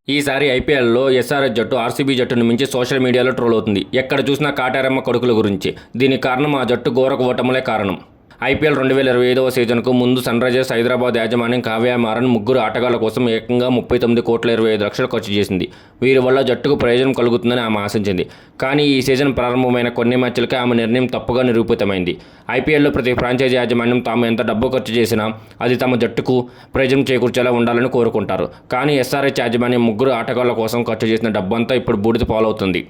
ఈసారి ఐపీఎల్లో ఎస్ఆర్హెచ్ జట్టు ఆర్సీబీ జట్టును మించి సోషల్ మీడియాలో ట్రోల్ అవుతుంది. ఎక్కడ చూసినా కాటారమ్మ కొడుకుల గురించి. దీనికి కారణం ఆ జట్టు ఘోర ఓటములే కారణం. ఐపీఎల్ 2025వ సీజన్కు ముందు సన్రైజర్స్ హైదరాబాద్ యాజమాన్యం కావ్య మారన్ ముగ్గురు ఆటగాళ్ల కోసం ఏకంగా 39,25,00,000 ఖర్చు చేసింది. వీరి వల్ల జట్టుకు ప్రయోజనం కలుగుతుందని ఆమె ఆశించింది. కానీ ఈ సీజన్ ప్రారంభమైన కొన్ని మ్యాచ్లకే ఆమె నిర్ణయం తప్పుగా నిరూపితమైంది. ఐపీఎల్లో ప్రతి ఫ్రాంచైజీ యాజమాన్యం తాము ఎంత డబ్బు ఖర్చు చేసినా అది తమ జట్టుకు ప్రయోజనం చేకూర్చేలా ఉండాలని కోరుకుంటారు. కానీ ఎస్ఆర్హెచ్ యాజమాన్యం ముగ్గురు ఆటగాళ్ల కోసం ఖర్చు చేసిన డబ్బంతా ఇప్పుడు బూడిద పాలవుతుంది.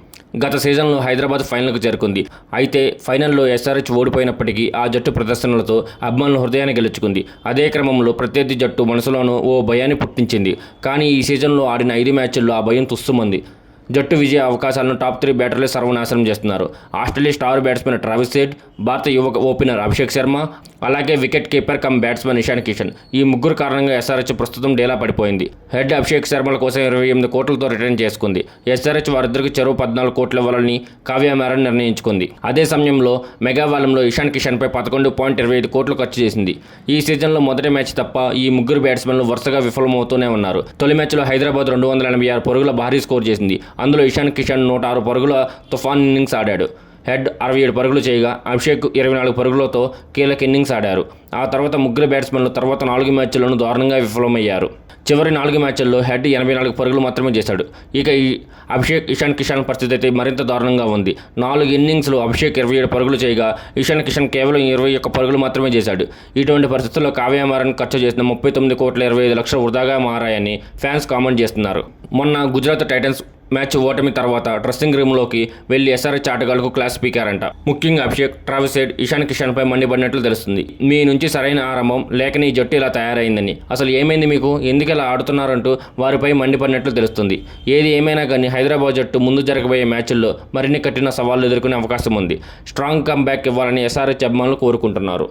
గత సీజన్లో హైదరాబాద్ ఫైనల్కు చేరుకుంది. అయితే ఫైనల్లో ఎస్ఆర్హెచ్ ఓడిపోయినప్పటికీ ఆ జట్టు ప్రదర్శనలతో అభిమానుల హృదయాన్ని గెలుచుకుంది. అదే క్రమంలో ప్రత్యర్థి జట్టు మనసులోనూ ఓ భయాన్ని పుట్టించింది. కానీ ఈ సీజన్లో ఆడిన 5 మ్యాచ్ల్లో ఆ భయం తుస్సుమంది. జట్టు విజయ అవకాశాలను టాప్ 3 బ్యాటర్లే సర్వనాశనం చేస్తున్నారు. Australia star batsmen Travis head, భారత యువ ఓపెనర్ అభిషేక్ శర్మ, అలాగే wicket keeper cum batsmen Ishan Kishan. ఈ ముగ్గురు కారణంగా ఎస్ఆర్హెచ్ ప్రస్తుతం డేలా పడిపోయింది. హెడ్ అభిషేక్ శర్మల కోసం 28 కోట్లతో రిటర్న్ చేసుకుంది. ఎస్ఆర్హెచ్ వారిద్దరికి చెరువు 14 కోట్లు ఇవ్వాలని కావ్య మారన్ నిర్ణయించుకుంది. అదే సమయంలో మెగా వాలంలో ఇషాన్ కిషన్పై 11.25 కోట్లు ఖర్చు చేసింది. ఈ సీజన్లో మొదటి మ్యాచ్ తప్ప ఈ ముగ్గురు బ్యాట్స్మెన్లు వరుసగా విఫలమవుతూనే ఉన్నారు. తొలి మ్యాచ్లో హైదరాబాద్ 286 పరుగుల భారీ స్కోర్ చేసింది. అందులో ఇషాన్ కిషన్ 106 పరుగుల తుఫాన్ ఇన్నింగ్స్ ఆడాడు. హెడ్ 67 పరుగులు చేయగా అభిషేక్ 24 పరుగులతో కీలక ఇన్నింగ్స్ ఆడారు. ఆ తర్వాత ముగ్గురు బ్యాట్స్మెన్లు తర్వాత 4 మ్యాచ్ల్లోనూ దారుణంగా విఫలమయ్యారు. చివరి 4 మ్యాచ్ల్లో హెడ్ 84 పరుగులు మాత్రమే చేశాడు. ఇక ఈ అభిషేక్ ఇషాన్ కిషన్ పరిస్థితి అయితే మరింత దారుణంగా ఉంది. 4 ఇన్నింగ్స్లో అభిషేక్ 27 పరుగులు చేయగా ఇషాన్ కిషన్ కేవలం 21 పరుగులు మాత్రమే చేశాడు. ఇటువంటి పరిస్థితుల్లో కావ్య మారన్ ఖర్చు చేసిన 39,25,00,000 వృధాగా మారాయని ఫ్యాన్స్ కామెంట్ చేస్తున్నారు. మొన్న గుజరాత్ టైటన్స్ మ్యాచ్ ఓటమి తర్వాత డ్రెస్సింగ్ రూమ్లోకి వెళ్లి ఎస్ఆర్హెచ్ ఆటగాళ్లకు క్లాస్ పీకారంట. ముఖ్యంగా అభిషేక్, ట్రావిస్ హెడ్, ఇషాన్ కిషన్పై మండిపడినట్లు తెలుస్తుంది. మీ నుంచి సరైన ఆరంభం లేక ఈ జట్టు ఇలా తయారైందని, అసలు ఏమైంది మీకు, ఎందుకు ఇలా ఆడుతున్నారంటూ వారిపై మండిపడినట్లు తెలుస్తుంది. ఏది ఏమైనా కానీ హైదరాబాద్ జట్టు ముందు జరగబోయే మ్యాచ్ల్లో మరిన్ని కఠిన సవాళ్లు ఎదుర్కొనే అవకాశం ఉంది. స్ట్రాంగ్ కమ్ బ్యాక్ ఇవ్వాలని ఎస్ఆర్హెచ్ అభిమానులు కోరుకుంటున్నారు.